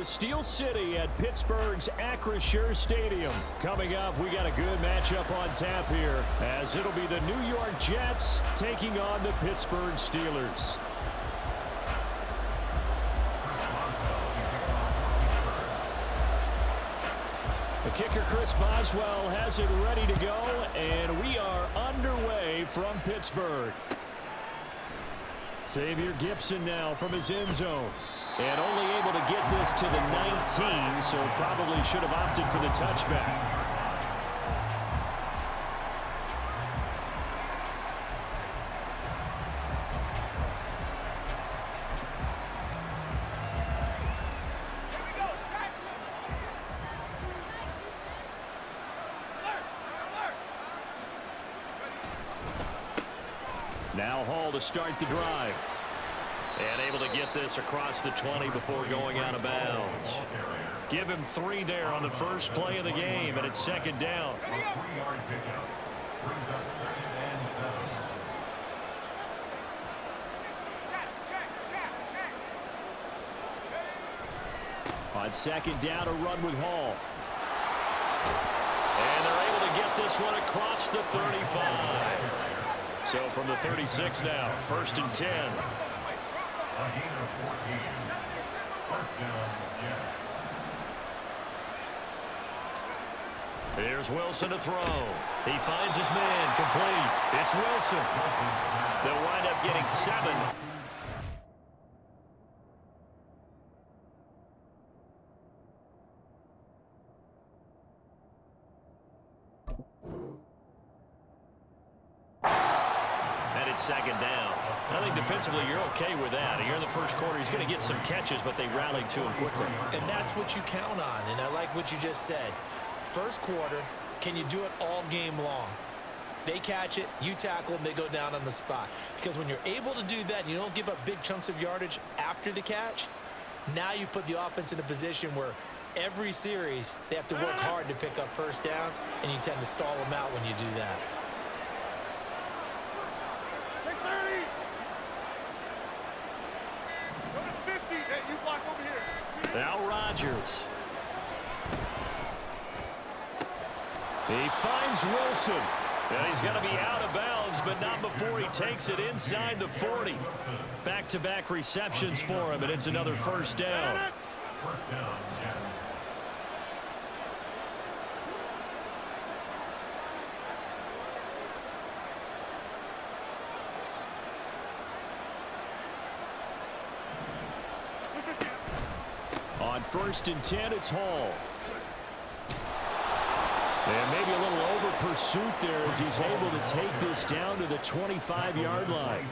the Steel City at Pittsburgh's Acrisure Stadium. Coming up, we got a good matchup on tap here, as it'll be the New York Jets taking on the Pittsburgh Steelers. The kicker, Chris Boswell, has it ready to go, and we are underway from Pittsburgh. Xavier Gipson now from his end zone. And only able to get this to the 19, so probably should have opted for the touchback. Now Hall to start the drive. And able to get this across the 20 before going out of bounds. Give him 3 there on the first play of the game, and it's second down. A 3-yard pickup brings up 2nd and 7. On second down, a run with Hall. And they're able to get this one across the 35. So from the 36 now, 1st and 10. A gain of 14. First down, Jets. Here's Wilson to throw. He finds his man, complete. It's Wilson. They'll wind up getting 7. Second down. I think defensively you're okay with that. Here in the first quarter, he's going to get some catches, but they rallied to him quickly. And that's what you count on, and I like what you just said. First quarter, can you do it all game long? They catch it, you tackle them, they go down on the spot. Because when you're able to do that and you don't give up big chunks of yardage after the catch, now you put the offense in a position where every series they have to work hard to pick up first downs, and you tend to stall them out when you do that. Now Rodgers. He finds Wilson. And he's going to be out of bounds, but not before he takes it inside the 40. Back-to-back receptions for him, and it's another first down. First down, Jets. On 1st and 10, it's Hall. And maybe a little over pursuit there as he's able to take this down to the 25-yard line.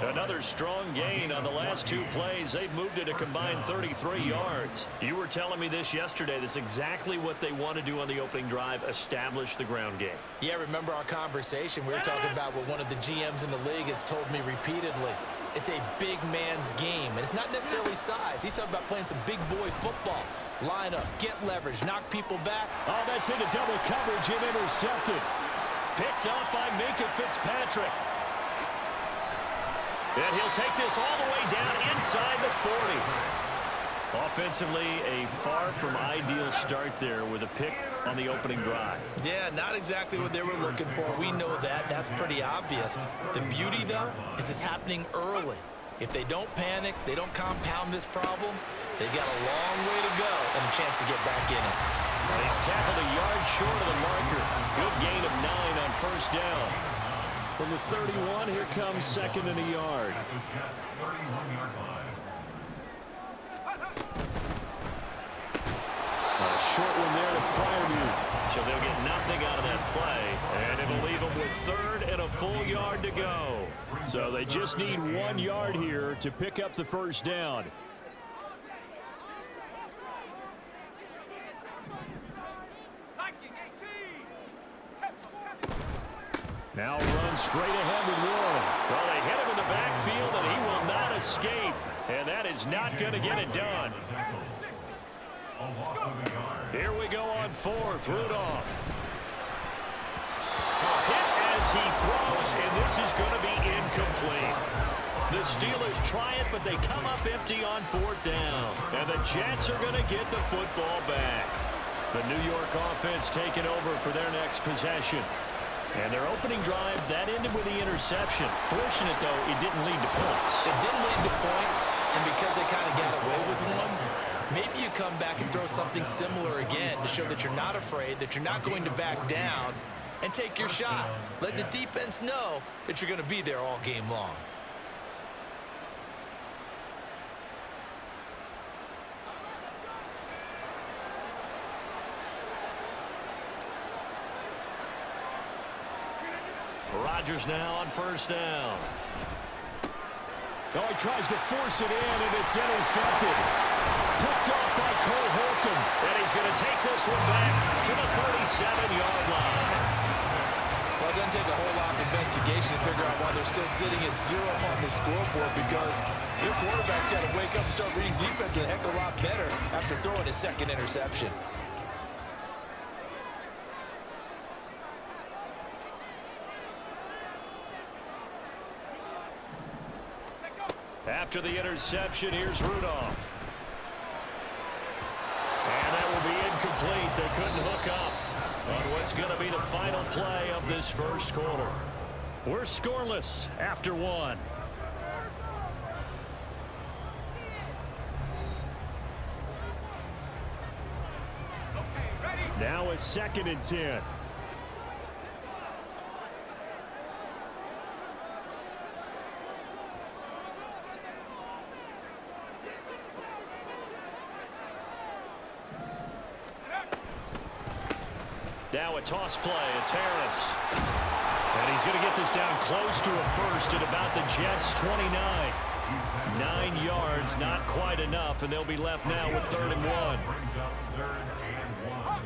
Another strong gain on the last 2 plays. They've moved it a combined 33 yards. You were telling me this yesterday. This is exactly what they want to do on the opening drive, establish the ground game. Yeah, remember our conversation. We were talking about what one of the GMs in the league has told me repeatedly. It's a big man's game, and it's not necessarily size. He's talking about playing some big boy football. Line up, get leverage, knock people back. Oh, that's into double coverage and intercepted. Picked up by Minka Fitzpatrick. And he'll take this all the way down inside the 40. Offensively, a far from ideal start there with a pick on the opening drive. Yeah, not exactly what they were looking for. We know that. That's pretty obvious. The beauty, though, is it's happening early. If they don't panic, they don't compound this problem, they've got a long way to go and a chance to get back in it. Well, he's tackled a yard short of the marker. Good gain of 9 on first down. From the 31, here comes 2nd and a yard. At the Jets' 31-yard line. A short one there to Freiermuth. So they'll get nothing out of that play, and it'll leave them with 3rd and a full yard to go. So they just need 1 yard here to pick up the first down. Now run straight ahead with Warren. Well, they hit him in the backfield, and he will not escape. And that is not going to get it done. Here we go on 4th. Rudolph. A hit as he throws, and this is going to be incomplete. The Steelers try it, but they come up empty on 4th down. And the Jets are going to get the football back. The New York offense taking over for their next possession. And their opening drive, that ended with the interception. Fortunate, though, it didn't lead to points. It didn't lead to points, and because they kind of got away with one, maybe you come back and throw something similar again to show that you're not afraid, that you're not going to back down, and take your shot. Let the defense know that you're going to be there all game long. Rodgers now on 1st down. Oh, he tries to force it in, and it's intercepted. Picked off by Cole Holcomb. And he's going to take this one back to the 37-yard line. Well, it doesn't take a whole lot of investigation to figure out why they're still sitting at 0 on the scoreboard, because their quarterback's got to wake up and start reading defense a heck of a lot better after throwing his 2nd interception. After the interception, here's Rudolph. And that will be incomplete. They couldn't hook up on what's going to be the final play of this 1st quarter. We're scoreless after 1. Now a 2nd and 10. Now a toss play. It's Harris. And he's going to get this down close to a 1st at about the Jets' 29. 9 yards, not quite enough, and they'll be left now with 3rd and 1. Brings up 3rd and 1.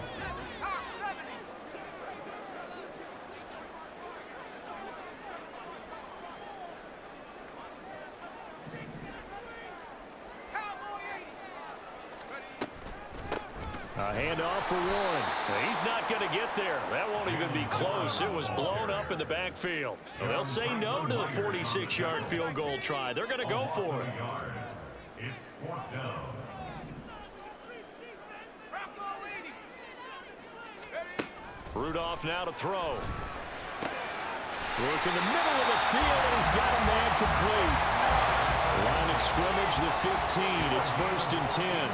A handoff for Warren. He's not going to get there. That won't even be close. It was blown up in the backfield. So they'll say no to the 46-yard field goal try. They're going to go for it. It's 4th down. Rudolph now to throw. Work in the middle of the field, and he's got a man complete. Line of scrimmage, the 15. It's 1st and 10.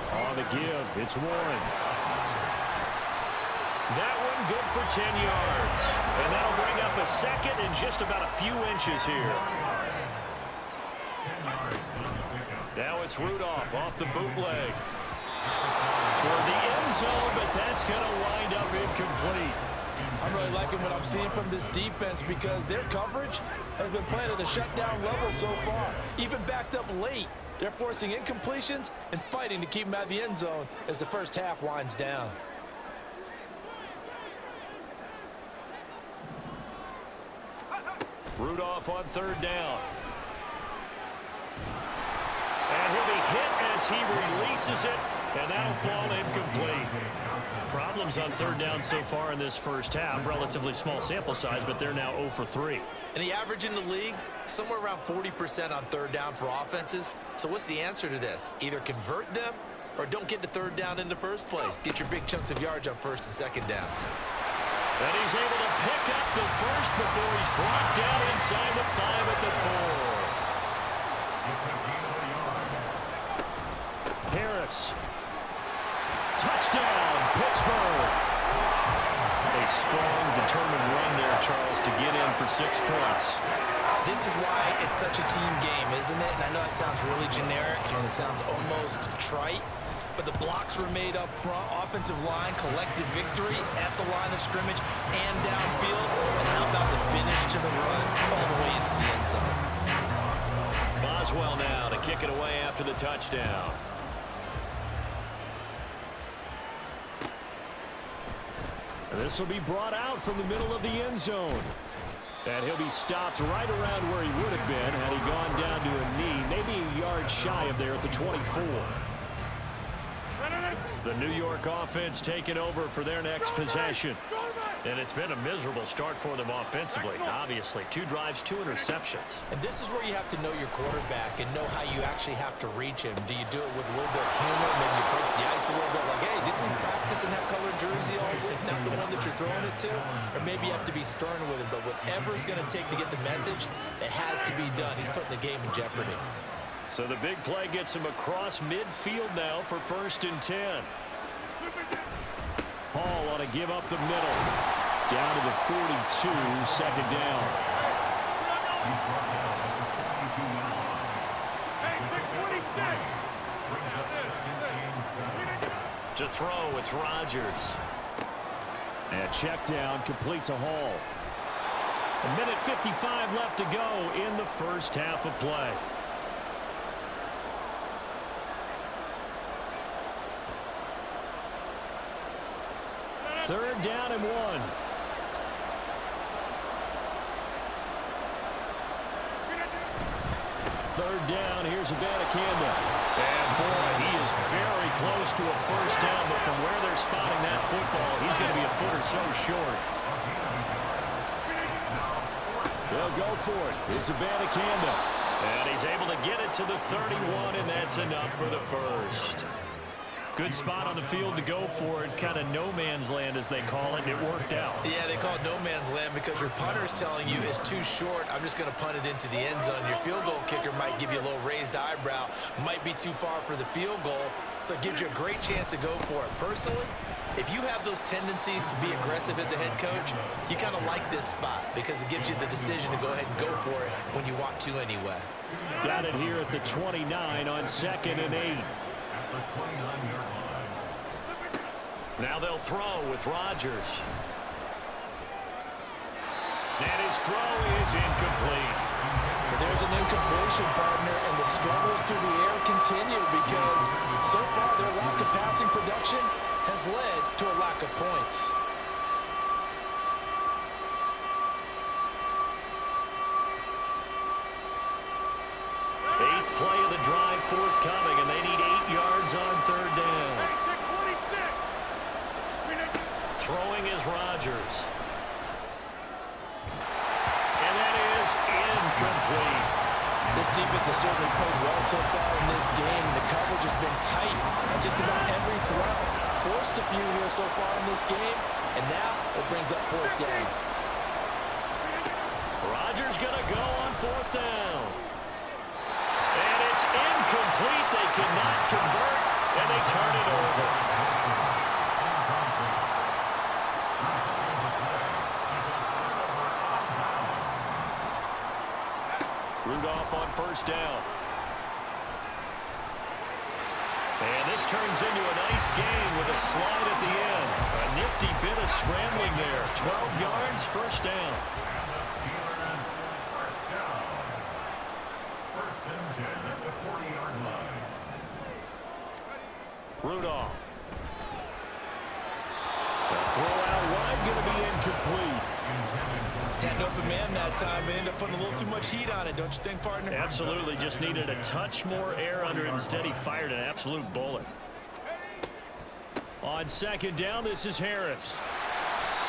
On the give, it's Warren. That one good for 10 yards. And that'll bring up a 2nd and just about a few inches here. Now it's Rudolph off the bootleg. Toward the end zone, but that's going to wind up incomplete. I'm really liking what I'm seeing from this defense, because their coverage has been playing at a shutdown level so far. Even backed up late, they're forcing incompletions and fighting to keep them out of the end zone as the first half winds down. Rudolph on 3rd down. And he'll be hit as he releases it, and that'll fall incomplete. Problems on 3rd down so far in this first half. Relatively small sample size, but they're now 0 for 3. And the average in the league, somewhere around 40% on 3rd down for offenses. So what's the answer to this? Either convert them or don't get to 3rd down in the first place. Get your big chunks of yards on 1st and 2nd down. And he's able to pick up the 1st before he's brought down inside the 5 at the 4. Harris. Touchdown, Pittsburgh. A strong, determined run there, Charles, to get in for 6 points. This is why it's such a team game, isn't it? And I know it sounds really generic and it sounds almost trite, but the blocks were made up front, offensive line, collective victory at the line of scrimmage and downfield. And how about the finish to the run all the way into the end zone? Boswell now to kick it away after the touchdown. This will be brought out from the middle of the end zone. And he'll be stopped right around where he would have been had he gone down to a knee, maybe a yard shy of there at the 24. The New York offense taking over for their next possession. And it's been a miserable start for them offensively, obviously. 2 drives, 2 interceptions. And this is where you have to know your quarterback and know how you actually have to reach him. Do you do it with a little bit of humor? Maybe you break the ice a little bit like, hey, didn't we practice in that color jersey all week? Not the one that you're throwing it to? Or maybe you have to be stern with him. But whatever it's going to take to get the message, it has to be done. He's putting the game in jeopardy. So the big play gets him across midfield now for 1st and 10. Hall on a give up the middle. Down to the 42, 2nd down. To throw, it's Rodgers. And check down, complete to Hall. 1:55 left to go in the first half of play. Third down and 1. Third down, here's Abanikanda. And boy, he is very close to a first down, but from where they're spotting that football, he's going to be a foot or so short. They'll go for it. It's Abanikanda. And he's able to get it to the 31, and that's enough for the first. Good spot on the field to go for it. Kind of no man's land, as they call it, and it worked out. Yeah, they call it no man's land because your punter is telling you it's too short. I'm just going to punt it into the end zone. Your field goal kicker might give you a little raised eyebrow. Might be too far for the field goal, so it gives you a great chance to go for it. Personally, if you have those tendencies to be aggressive as a head coach, you kind of like this spot because it gives you the decision to go ahead and go for it when you want to anyway. Got it here at the 29 on 2nd and 8. Now they'll throw with Rodgers. And his throw is incomplete. There's an incompletion, partner, and the struggles through the air continue because so far their lack of passing production has led to a lack of points. Eighth play of the drive forthcoming, and they need 8 yards on 3rd down. Throwing is Rodgers. And that is incomplete. This defense has certainly played well so far in this game. The coverage has been tight on just about every throw. Forced a few here so far in this game, and now it brings up 4th down. Rodgers going to go on 4th down. And it's incomplete. They cannot convert, and they turn it over. Rudolph on 1st down. And this turns into a nice gain with a slide at the end. A nifty bit of scrambling there. 12 yards, 1st down. Rudolph. The throw out wide, going to be incomplete. Had an open man that time, but ended up putting a little too much heat on it, don't you think, partner? Absolutely, just needed a touch more air under it. Instead, he fired an absolute bullet. On 2nd down, this is Harris.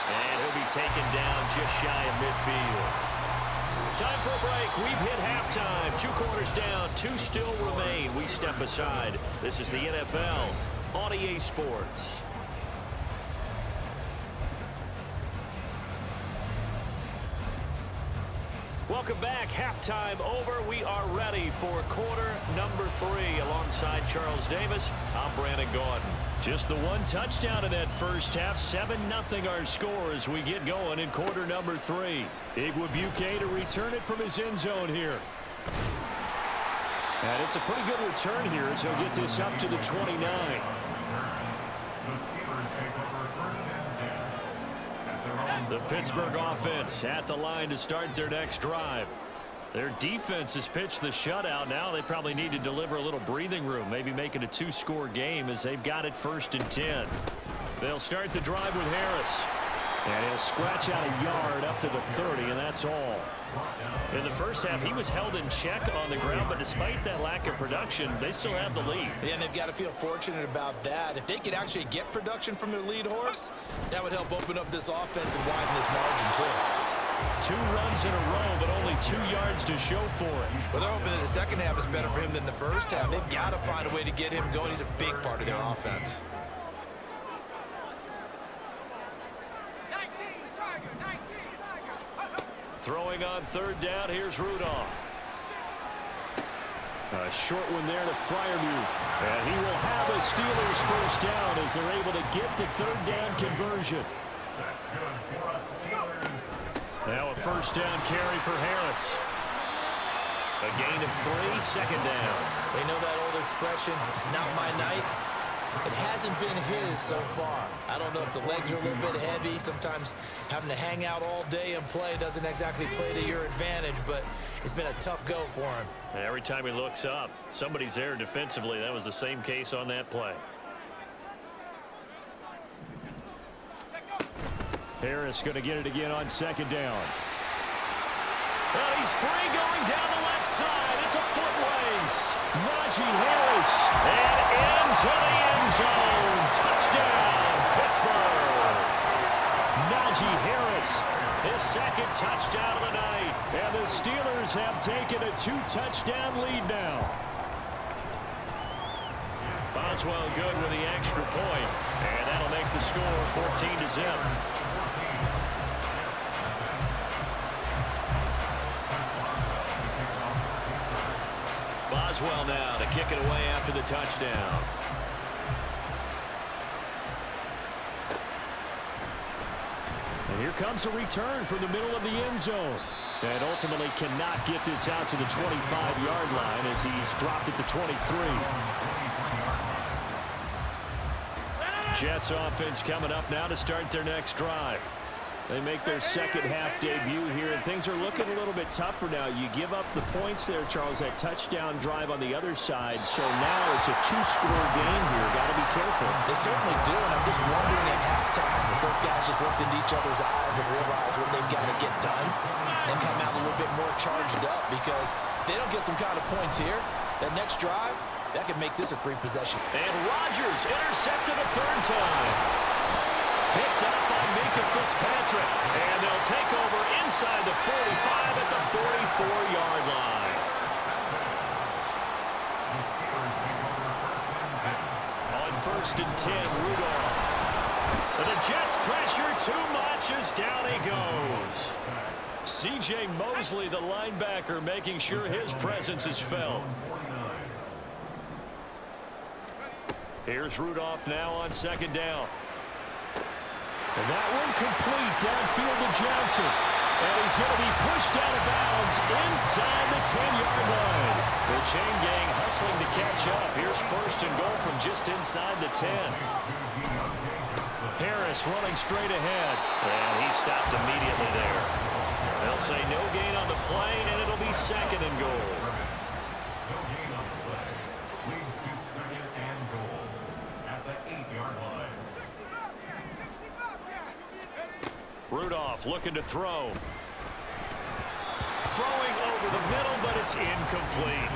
And he'll be taken down just shy of midfield. Time for a break. We've hit halftime. 2 quarters down, 2 still remain. We step aside. This is the NFL on EA Sports. Welcome back. Halftime over. We are ready for quarter number 3. Alongside Charles Davis, I'm Brandon Gordon. Just the 1 touchdown in that first half. 7-0 our score as we get going in quarter number 3. Igwebuike to return it from his end zone here. And it's a pretty good return here as he'll get this up to the 29. The Pittsburgh offense at the line to start their next drive. Their defense has pitched the shutout. Now they probably need to deliver a little breathing room, maybe make it a 2-score game as they've got it 1st and 10. They'll start the drive with Harris. And he'll scratch out a yard up to the 30, and that's all. In the first half, he was held in check on the ground, but despite that lack of production, they still have the lead. Yeah, and they've got to feel fortunate about that. If they could actually get production from their lead horse, that would help open up this offense and widen this margin, too. 2 runs in a row, but only 2 yards to show for it. Well, they're hoping that the second half is better for him than the first half. They've got to find a way to get him going. He's a big part of their offense. Throwing on 3rd down, here's Rudolph. A short one there to Freiermuth. And he will have a Steelers first down as they're able to get the 3rd down conversion. That's good for us, Steelers. Now a first down carry for Harris. A gain of 3, 2nd down. They know that old expression, it's not my night. It hasn't been his so far. I don't know if the legs are a little bit heavy. Sometimes having to hang out all day and play doesn't exactly play to your advantage, but it's been a tough go for him. And every time he looks up, somebody's there defensively. That was the same case on that play. Harris going to get it again on 2nd down. Well, he's free going down the left side. It's a foot race. Najee Harris, and into the end zone. Touchdown, Pittsburgh. Najee Harris, his 2nd touchdown of the night. And the Steelers have taken a 2-touchdown lead now. Boswell good with the extra point, and that'll make the score 14-0. Boswell now to kick it away after the touchdown. And here comes a return from the middle of the end zone. And ultimately cannot get this out to the 25-yard line as he's dropped it to 23. Jets offense coming up now to start their next drive. They make their 2nd half debut here, and things are looking a little bit tougher now. You give up the points there, Charles, that touchdown drive on the other side. So now it's a 2-score game here. Got to be careful. They certainly do, and I'm just wondering at halftime if those guys just looked into each other's eyes and realized what they've got to get done and come out a little bit more charged up, because if they don't get some kind of points here, that next drive, that could make this a 3-possession. And Rodgers intercepted a 3rd time. Picked up by Minka Fitzpatrick. And they'll take over inside the 45 at the 44-yard line. On 1st and 10, Rudolph. And the Jets pressure too much as down he goes. C.J. Mosley, the linebacker, making sure his presence is felt. Here's Rudolph now on 2nd down. And that one complete downfield to Johnson. And he's going to be pushed out of bounds inside the 10-yard line. The chain gang hustling to catch up. Here's 1st and goal from just inside the 10. Harris running straight ahead. And he stopped immediately there. They'll say no gain on the play, and it'll be 2nd and goal. No gain on the play. Leads to 2nd and goal at the 8-yard line. Rudolph looking to throw. Throwing over the middle, but it's incomplete.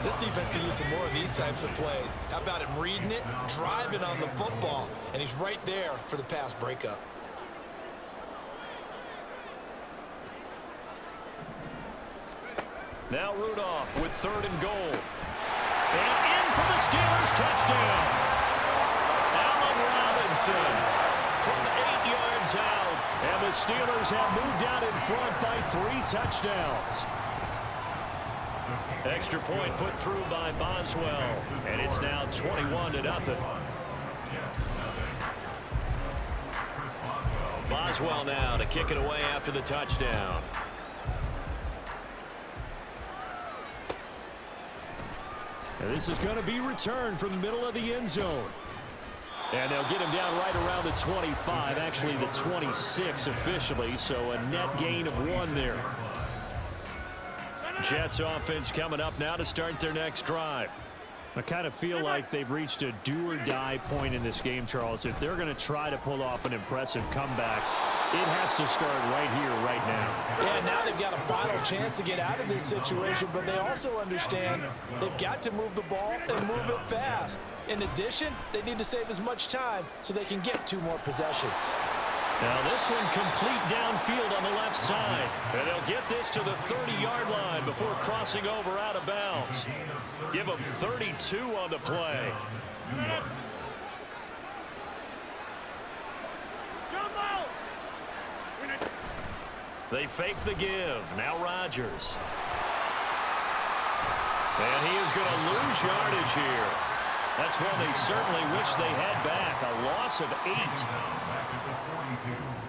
This defense can use some more of these types of plays. How about him reading it, driving on the football, and he's right there for the pass breakup. Now Rudolph with 3rd and goal. And in for the Steelers touchdown. Allen Robinson from 8 yards out. And the Steelers have moved out in front by 3 touchdowns. Extra point put through by Boswell. And it's now 21-0. Boswell now to kick it away after the touchdown. And this is going to be returned from the middle of the end zone. And they'll get him down right around the 25, actually the 26 officially, so a net gain of 1 there. Jets offense coming up now to start their next drive. I kind of feel like they've reached a do-or-die point in this game, Charles. If they're going to try to pull off an impressive comeback, It has to start right here, right now. Yeah, now they've got a final chance to get out of this situation, but they also understand they've got to move the ball and move it fast. In addition, they need to save as much time so they can get 2 more possessions. Now this one complete downfield on the left side. And they'll get this to the 30-yard line before crossing over out of bounds. Give them 32 on the play. They fake the give. Now Rodgers. And he is going to lose yardage here. That's one they certainly wish they had back. A loss of 8. Back at the 42.